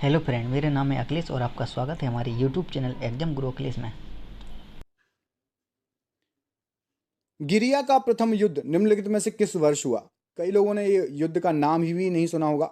Hello friend, मेरा नाम है अखिलेश और आपका स्वागत है हमारे यूट्यूब चैनल एग्जाम गुरु अखिलेश में। गिरिया का प्रथम युद्ध निम्नलिखित में से किस वर्ष हुआ? कई लोगों ने ये युद्ध का नाम ही भी नहीं सुना होगा।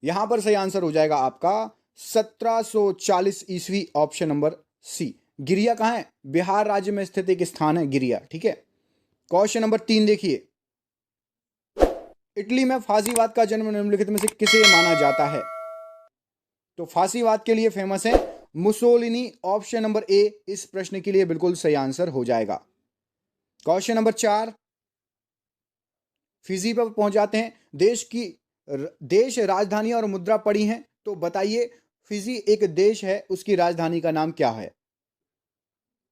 यहां पर सही आंसर हो जाएगा आपका 1740 ईस्वी, ऑप्शन नंबर सी। गिरिया कहाँ है? बिहार राज्य में स्थित एक स्थान है गिरिया। ठीक है। क्वेश्चन नंबर 3 देखिए, इटली में फांसीवाद का जन्म निम्नलिखित में से किसे माना जाता है? तो फांसीवाद के लिए फेमस है मुसोलिनी, ऑप्शन नंबर ए इस प्रश्न के लिए बिल्कुल सही आंसर हो जाएगा। क्वेश्चन नंबर 4, फिजी पर पहुंच जाते हैं। देश राजधानी और मुद्रा पड़ी हैं, तो बताइए फिजी एक देश है, उसकी राजधानी का नाम क्या है?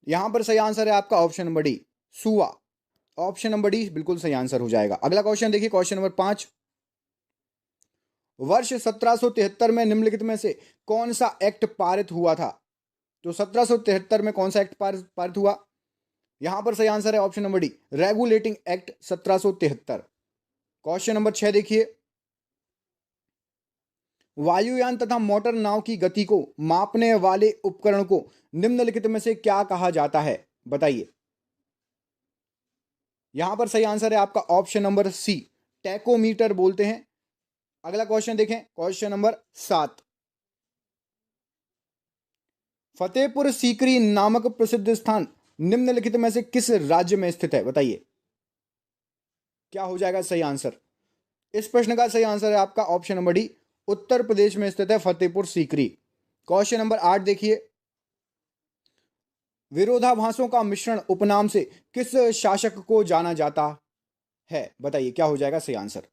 यहां पर सही आंसर है आपका ऑप्शन नंबर डी, सुवा। ऑप्शन नंबर डी बिल्कुल सही आंसर हो जाएगा। अगला क्वेश्चन देखिए, क्वेश्चन नंबर 5, वर्ष 1773 में निम्नलिखित में से कौन सा एक्ट पारित हुआ था? तो 1773 में कौन सा एक्ट पारित हुआ? यहां पर सही आंसर है option number D, regulating act 1773। Question number 6 देखिए, वायुयान तथा मोटर नाव की गति को मापने वाले उपकरण को निम्नलिखित में से क्या कहा जाता है? बताइए। यहां पर सही आंसर है आपका ऑप्शन नंबर सी, टैकोमीटर बोलते हैं। अगला क्वेश्चन देखें, क्वेश्चन नंबर 7, फतेहपुर सीकरी नामक प्रसिद्ध स्थान निम्नलिखित में से किस राज्य में स्थित है? बताइए, क्या हो जाएगा सही आंसर? इस प्रश्न का सही आंसर है आपका option number D, Uttar Pradesh में स्थित है फतेहपुर सीकरी। क्वेश्चन नंबर 8 देखिए, विरोधाभासों का मिश्रण उपनाम से किस शासक को जाना जाता है? बताइए, क्या हो जाएगा सही आंसर?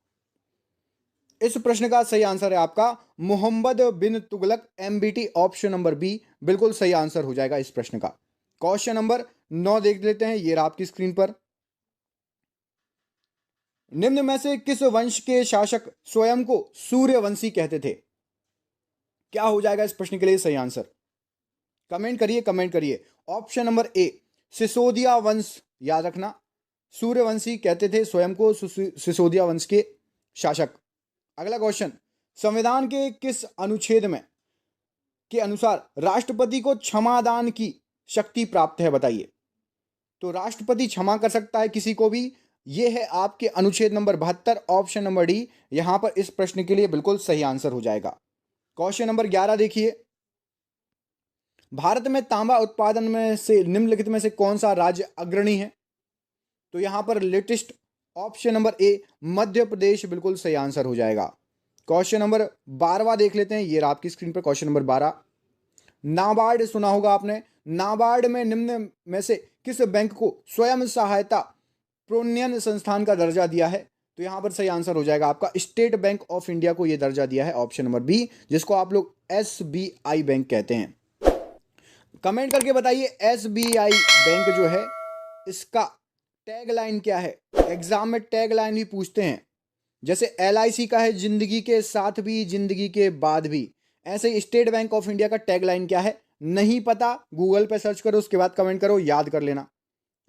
इस प्रश्न का सही आंसर है आपका Muhammad bin Tughluq, MBT, option number B बिल्कुल सही आंसर हो जाएगा इस प्रश्न का। क्वेश्चन नंबर 9 देख लेते हैं, ये रहा आपकी स्क्रीन पर। निम्न में से किस वंश के शासक स्वयं को सूर्यवंशी कहते थे? क्या हो जाएगा इस प्रश्न के लिए सही आंसर? कमेंट करिए, कमेंट करिए। ऑप्शन नंबर ए, सिसोदिया वंश, याद रखना, सूर्यवंशी कहते थे स्वयं को सिसोदिया वंश के शासक। अगला क्वेश्चन, संविधान के किस अनुच्छेद में के अनुसार राष्ट्रपति को क्षमादान की शक्ति प्राप्त है? बताइए। तो राष्ट्रपति क्षमा कर सकता है किसी को भी, यह है आपके अनुच्छेद नंबर 72, ऑप्शन नंबर डी यहां पर इस प्रश्न के लिए बिल्कुल सही आंसर हो जाएगा। क्वेश्चन नंबर 11 देखिए, भारत में तांबा उत्पादन में से निम्नलिखित में से कौन सा राज्य अग्रणी है? तो यहां पर लेटेस्ट, ऑप्शन नंबर ए मध्य प्रदेश बिल्कुल सही आंसर हो जाएगा। क्वेश्चन नंबर 12 देख लेते हैं, ये रहा आपकी स्क्रीन पर क्वेश्चन नंबर 12। नाबार्ड सुना होगा आपने। नाबार्ड में निम्न में से किस बैंक को स्वयं सहायता प्रोन्नयन संस्थान का दर्जा दिया है? तो यहां पर सही आंसर हो जाएगा आपका स्टेट बैंक ऑफ इंडिया को यह दर्जा दिया है, ऑप्शन नंबर बी, जिसको आप लोग एसबीआई बैंक कहते हैं। कमेंट करके बताइए, एसबीआई बैंक जो है इसका टैगलाइन क्या है? एग्जाम में टैगलाइन भी पूछते हैं। जैसे एलआईसी का है, जिंदगी के साथ भी जिंदगी के बाद भी, ऐसे ही स्टेट बैंक ऑफ इंडिया का टैगलाइन क्या है? नहीं पता, गूगल पे सर्च करो, उसके बाद कमेंट करो, याद कर लेना,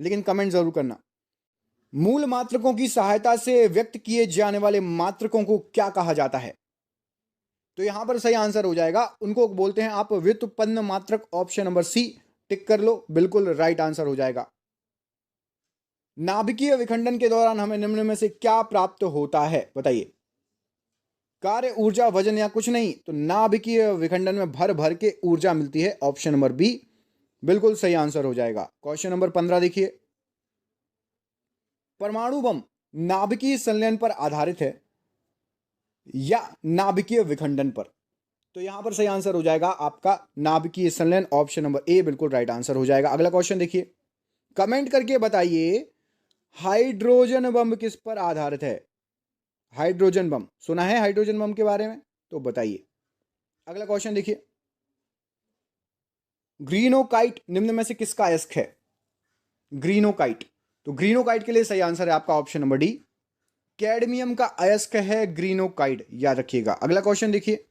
लेकिन कमेंट जरूर करना। मूल मात्रकों की सहायता से व्यक्त किए जाने वाले मात्रकों को क्या कहा जाता है? तो यहां पर सही आंसर हो जाएगा, उनको बोलते हैं आप व्युत्पन्न मात्रक, ऑप्शन नंबर सी टिक कर लो, बिल्कुल राइट आंसर हो जाएगा। नाभिकीय विखंडन के दौरान हमें निम्न में से क्या प्राप्त होता है? बताइए। कार्य, ऊर्जा, वजन या कुछ नहीं? तो नाभिकीय विखंडन में भर भर के ऊर्जा मिलती है, ऑप्शन नंबर बी बिल्कुल सही आंसर हो जाएगा। क्वेश्चन नंबर 15 देखिए, परमाणु बम नाभिकीय संलयन पर आधारित है या नाभिकीय विखंडन पर? तो यहां पर सही आंसर हो जाएगा आपका नाभिकीय संलयन, ऑप्शन नंबर ए बिल्कुल राइट आंसर हो जाएगा। अगला क्वेश्चन देखिए, कमेंट करके बताइए, हाइड्रोजन बम किस पर आधारित है? हाइड्रोजन बम सुना है हाइड्रोजन बम के बारे में? तो बताइए। अगला क्वेश्चन देखिए, ग्रीनोकाइट निम्न में से किसका अयस्क है? ग्रीनोकाइट, तो ग्रीनोकाइट के लिए सही आंसर है आपका ऑप्शन नंबर डी, कैडमियम का अयस्क है ग्रीनोकाइट, याद रखिएगा। अगला क्वेश्चन देखिए,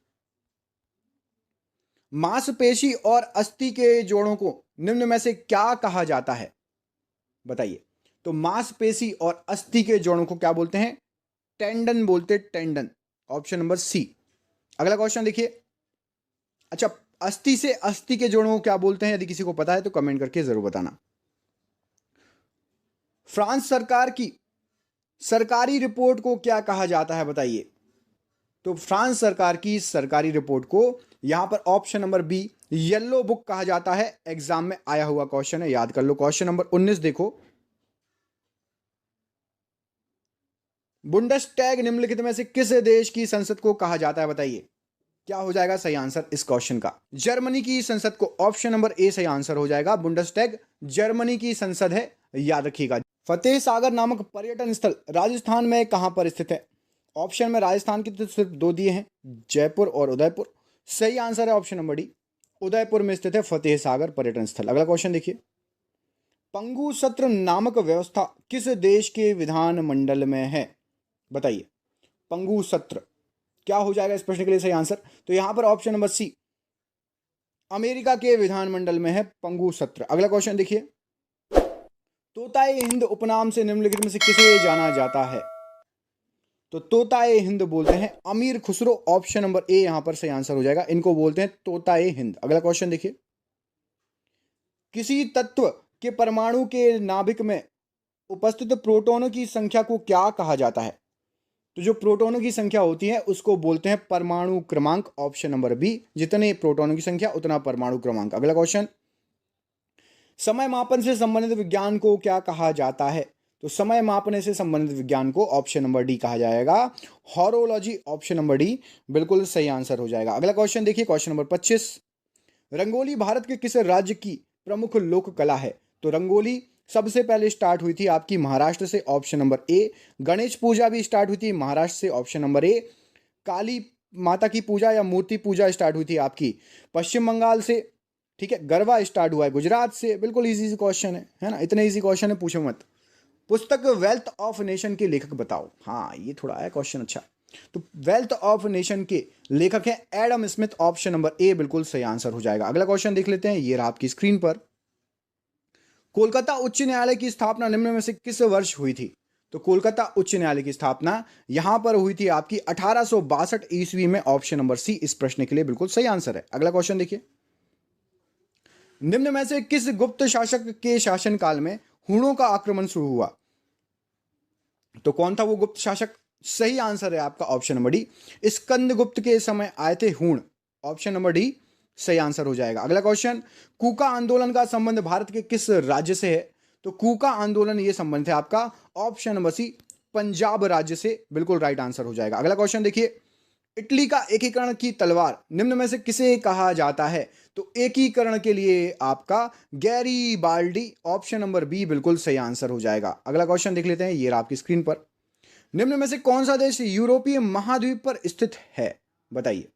मांसपेशी और अस्थि के जोड़ों को निम्न में से क्या कहा जाता है? बताइए। तो मांसपेशी और अस्थि के जोड़ों को क्या बोलते हैं? टेंडन बोलते, टेंडन, ऑप्शन नंबर सी। अगला क्वेश्चन देखिए, अच्छा, अस्थि से अस्थि के जोड़ों को क्या बोलते हैं? यदि किसी को पता है तो कमेंट करके जरूर बताना। फ्रांस सरकार की सरकारी रिपोर्ट को क्या कहा जाता है, बताइए। तो फ्रांस सरकार की सरकारी रिपोर्ट को यहां पर option number B yellow book कहा जाता है। एग्जाम में आया हुआ क्वेश्चन है, याद कर लो। क्वेश्चन नंबर 19 देखो, बुंडसटैग निम्नलिखित में से किस देश की संसद को कहा जाता है, बताइए। क्या हो जाएगा सही आंसर इस क्वेश्चन का? जर्मनी की संसद को, ऑप्शन नंबर ए सही आंसर हो जाएगा। बुंडसटैग जर्मनी की संसद है, याद रखिएगा। फतेह सागर नामक पर्यटन स्थल राजस्थान में कहां पर स्थित है? ऑप्शन में राजस्थान की तो सिर्फ दो दिए हैं, जयपुर और उदयपुर। सही आंसर है ऑप्शन नंबर डी, उदयपुर में स्थित है फतेह सागर पर्यटन स्थल। अगला क्वेश्चन देखिए, पंगु सत्र नामक व्यवस्था किस देश के विधानमंडल में है, बताइए। पंगु सत्र क्या हो जाएगा इस प्रश्न के लिए सही आंसर? तो यहां पर ऑप्शन नंबर सी अमेरिका के विधानमंडल में है पंगु सत्र। अगला क्वेश्चन देखिए, तोताए हिंद उपनाम से निम्नलिखित में से किसे जाना जाता है? तो तोताए हिंद बोलते हैं अमीर खुसरो। ऑप्शन नंबर ए यहां पर सही आंसर हो जाएगा, इनको बोलते हैं तोताए हिंद। अगला क्वेश्चन देखिए, किसी तत्व के परमाणु के नाभिक में उपस्थित प्रोटॉनों की संख्या को क्या कहा जाता है? तो जो प्रोटॉनों की संख्या होती है उसको बोलते हैं परमाणु क्रमांक। ऑप्शन नंबर बी, जितने प्रोटॉनों की संख्या उतना परमाणु क्रमांक। अगला क्वेश्चन, समय मापन से संबंधित विज्ञान को क्या कहा जाता है? तो समय मापने से संबंधित विज्ञान को ऑप्शन नंबर डी कहा जाएगा, हॉरोलॉजी। ऑप्शन नंबर डी बिल्कुल सही आंसर हो जाएगा। अगला क्वेश्चन देखिए, क्वेश्चन नंबर 25, रंगोली भारत के किस राज्य की प्रमुख लोक कला है? तो रंगोली सबसे पहले स्टार्ट हुई थी आपकी महाराष्ट्र से। Option number A. Ganesh Puja भी स्टार्ट हुई थी महाराष्ट्र से। ऑप्शन नंबर ए। काली माता की पूजा या मूर्ति पूजा स्टार्ट हुई थी आपकी पश्चिम बंगाल से। ठीक है, गरबा स्टार्ट हुआ है गुजरात से। बिल्कुल इजी क्वेश्चन है ना, इतने इजी क्वेश्चन है पूछो मत। पुस्तक वेल्थ ऑफ नेशन के लेखक बताओ। हाँ, ये थोड़ा है क्वेश्चन। अच्छा, तो वेल्थ ऑफ नेशन के लेखक हैं एडम स्मिथ। ऑप्शन नंबर ए बिल्कुल सही आंसर हो जाएगा। अगला क्वेश्चन देख लेते हैं, ये रहा आपकी स्क्रीन पर। कोलकाता उच्च न्यायालय की स्थापना निम्न में से किस वर्ष हुई थी? तो कोलकाता उच्च न्यायालय की स्थापना यहां पर हुई थी आपकी 1862 ईस्वी में। ऑप्शन नंबर सी इस प्रश्न के लिए बिल्कुल सही आंसर है। अगला क्वेश्चन देखिए, निम्न में से किस गुप्त शासक के शासनकाल में हूणों का आक्रमण शुरू हुआ? तो कौन था वो गुप्त शासक? सही आंसर है आपका ऑप्शन नंबर डी, स्कंदगुप्त के समय आए थे हूण। ऑप्शन नंबर डी सही आंसर हो जाएगा। अगला क्वेश्चन, कूका आंदोलन का संबंध भारत के किस राज्य से है? तो कूका आंदोलन ये संबंध है आपका ऑप्शन नंबर सी पंजाब राज्य से। बिल्कुल राइट आंसर हो जाएगा। अगला क्वेश्चन देखिए, इटली का एकीकरण की तलवार निम्न में से किसे कहा जाता है? तो एकीकरण के लिए आपका गैरीबाल्डी। ऑप्शन नंबर बी बिल्कुल सही आंसर हो जाएगा। अगला क्वेश्चन देख लेते हैं, ये रहा आपकी स्क्रीन पर। निम्न में से कौन सा देश यूरोपीय महाद्वीप पर स्थित है, बताइए।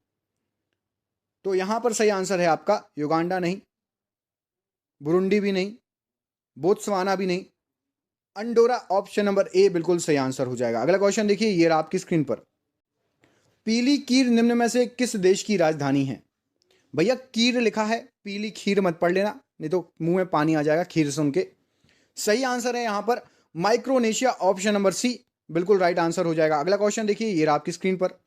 तो यहां पर सही आंसर है आपका युगांडा नहीं, बुरुंडी भी नहीं, बोत्सवाना भी नहीं, अंडोरा। ऑप्शन नंबर ए बिल्कुल सही आंसर हो जाएगा। अगला क्वेश्चन देखिए, ये रहा आपकी स्क्रीन पर। पीली कीर निम्न में से किस देश की राजधानी है? भैया कीर लिखा है, पीली खीर मत पढ़ लेना, नहीं तो मुंह में पानी आ जाएगा खीर सुन के। सही आंसर है यहां पर माइक्रोनेशिया। ऑप्शन नंबर सी बिल्कुल राइट आंसर हो जाएगा। अगला क्वेश्चन देखिए, ये रहा आपकी स्क्रीन पर।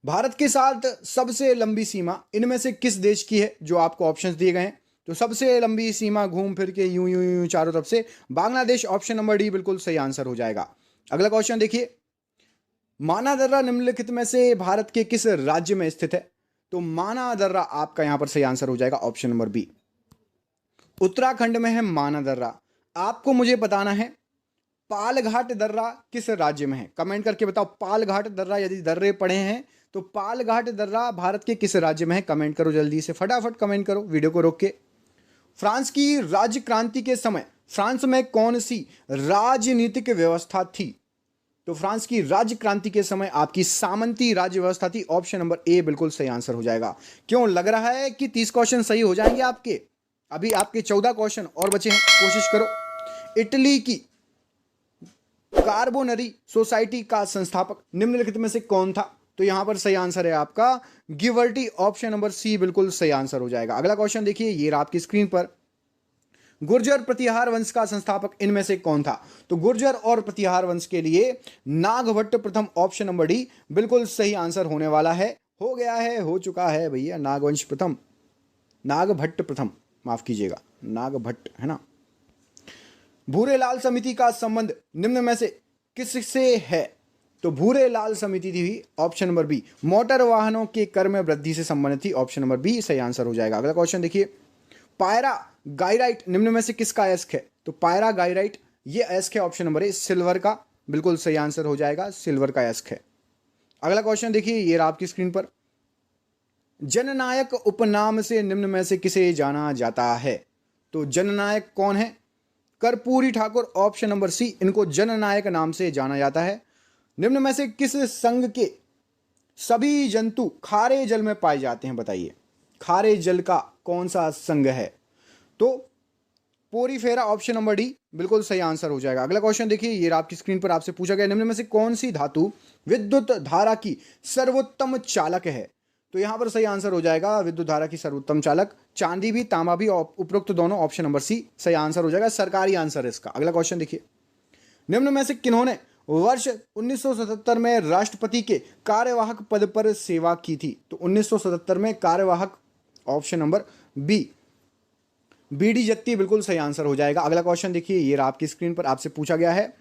भारत के साथ सबसे लंबी सीमा इनमें से किस देश की है? जो आपको ऑप्शंस दिए गए हैं, तो सबसे लंबी सीमा घूम फिर के यूं यूं यूं चारों तरफ से बांग्लादेश। ऑप्शन नंबर डी बिल्कुल सही आंसर हो जाएगा। अगला क्वेश्चन देखिए, माना दर्रा निम्नलिखित में से भारत के किस राज्य में स्थित है? तो माना दर्रा आपका यहां पर सही आंसर हो जाएगा ऑप्शन नंबर बी, उत्तराखंड में है माना दर्रा। आपको मुझे बताना है पालघाट दर्रा किस राज्य में है, कमेंट करके बताओ। पालघाट दर्रा, यदि दर्रे पड़े हैं तो पालघाट दर्रा भारत के किस राज्य में है? कमेंट करो जल्दी से, फटाफट कमेंट करो वीडियो को रोक के। फ्रांस की राज्य क्रांति के समय फ्रांस में कौन सी राजनीतिक व्यवस्था थी? तो फ्रांस की राज्य क्रांति के समय आपकी सामंती राज्य व्यवस्था थी। ऑप्शन नंबर ए बिल्कुल सही आंसर हो जाएगा। क्यों लग रहा है कि 30 क्वेश्चन सही हो जाएंगे आपके? अभी आपके 14 क्वेश्चन और बचे हैं, कोशिश करो। इटली की कार्बोनरी सोसाइटी का संस्थापक निम्नलिखित में से कौन था? तो यहां पर सही आंसर है आपका गिवर्टी। ऑप्शन नंबर सी बिल्कुल सही आंसर हो जाएगा। अगला क्वेश्चन देखिए, ये रहा आपकी स्क्रीन पर। गुर्जर प्रतिहार वंश का संस्थापक इनमें से कौन था? तो गुर्जर और प्रतिहार वंश के लिए नागभट्ट प्रथम। ऑप्शन नंबर डी बिल्कुल सही आंसर होने वाला है, हो गया है, हो चुका है भैया। नागवंश प्रथम, नागभट्ट प्रथम, माफ कीजिएगा, नागभट्ट है ना। भूरेलाल समिति का संबंध निम्न में से किससे है? तो भूरेलाल समिति थी ऑप्शन नंबर बी, मोटर वाहनों के कर में वृद्धि से संबंधित थी। ऑप्शन नंबर बी सही आंसर हो जाएगा। अगला क्वेश्चन देखिए, पायरा गाइराइट निम्न में से किसका अयस्क है? तो पायरा गाइराइट ये अयस्क है। ऑप्शन नंबर ए सिल्वर का, बिल्कुल सही आंसर हो जाएगा, सिल्वर का अयस्क है। अगला क्वेश्चन देखिए, ये रहा आपकी स्क्रीन पर, जननायक उपनाम से निम्न में से किसे जाना जाता है? तो जननायक कौन है? Karpoori Thakur, option number C, इनको जननायक नाम से जाना जाता है। निम्न में से किस संघ के सभी जंतु खारे जल में पाए जाते हैं? बताइए, खारे जल का कौन सा संघ है? तो पोरीफेरा, ऑप्शन नंबर डी, बिल्कुल सही आंसर हो जाएगा। अगला क्वेश्चन देखिए, ये आपकी स्क्रीन पर आपसे पूछा गया, निम्न में से कौन सी धातु विद्युत धारा की सर्वोत्तम चालक है? तो यहां पर सही आंसर हो जाएगा विद्युत धारा की सर्वोत्तम चालक चांदी भी, तांबा भी, उपरोक्त दोनों। ऑप्शन नंबर सी सही आंसर हो जाएगा, सरकारी आंसर है इसका। अगला क्वेश्चन देखिए, निम्न में से किन्होंने वर्ष 1977 में राष्ट्रपति के कार्यवाहक पद पर सेवा की थी? तो 1977 में कार्यवाहक, ऑप्शन नंबर बी, बीडी जत्ती, बिल्कुल सही आंसर हो जाएगा। अगला क्वेश्चन देखिए, ये आपकी स्क्रीन पर आपसे पूछा गया है,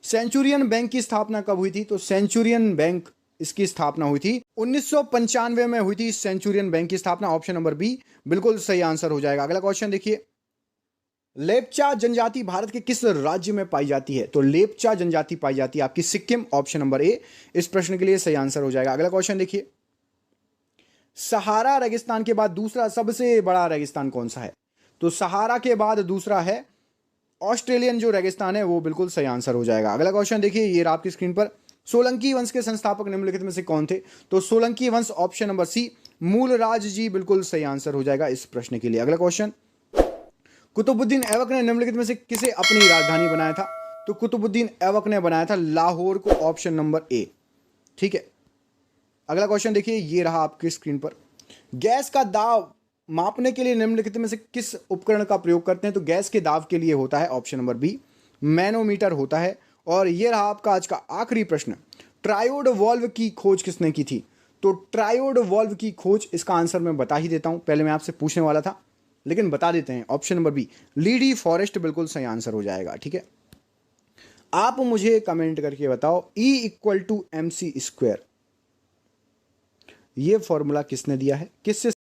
सेंचुरियन बैंक की स्थापना कब हुई थी? तो सेंचुरियन बैंक इसकी स्थापना हुई थी 1995 में हुई थी सेंचुरियन बैंक की स्थापना। ऑप्शन नंबर बी बिल्कुल सही आंसर हो जाएगा। अगला क्वेश्चन देखिए, लेप्चा जनजाति भारत के किस राज्य में पाई जाती है? तो लेप्चा जनजाति पाई जाती है आपकी सिक्किम। ऑप्शन नंबर ए इस प्रश्न के लिए सही आंसर हो जाएगा। अगला क्वेश्चन देखिए, सहारा रेगिस्तान के बाद दूसरा सबसे बड़ा रेगिस्तान कौन सा है? तो सहारा के बाद दूसरा है ऑस्ट्रेलियन जो रेगिस्तान है, वो बिल्कुल सही आंसर हो जाएगा। अगला क्वेश्चन देखिए, ये आपकी स्क्रीन पर, सोलंकी वंश के संस्थापक निम्नलिखित में से कौन थे? तो सोलंकी वंश, ऑप्शन नंबर सी, मूलराज जी, बिल्कुल सही आंसर हो जाएगा इस प्रश्न के लिए। अगला क्वेश्चन, कुतुबुद्दीन ऐबक ने निम्नलिखित में से किसे अपनी राजधानी बनाया था? तो कुतुबुद्दीन ऐबक ने बनाया था लाहौर को। ऑप्शन नंबर ए, ठीक है। अगला क्वेश्चन देखिए, ये रहा आपकी स्क्रीन पर, गैस का दाब मापने के लिए निम्नलिखित में से किस उपकरण का प्रयोग करते हैं? तो गैस के दाब के लिए होता है, ऑप्शन नंबर बी, मैनोमीटर होता है। और ये रहा आपका आज का आखिरी प्रश्न, ट्रायोड वॉल्व की खोज किसने की थी? तो ट्रायोड वॉल्व की खोज, इसका आंसर मैं बता ही देता हूं, पहले मैं आपसे पूछने वाला था लेकिन बता देते हैं। ऑप्शन नंबर बी, लीडी फॉरेस्ट, बिल्कुल सही आंसर हो जाएगा। ठीक है, आप मुझे कमेंट करके बताओ, E = mc², ये फॉर्मूला किसने दिया है, किससे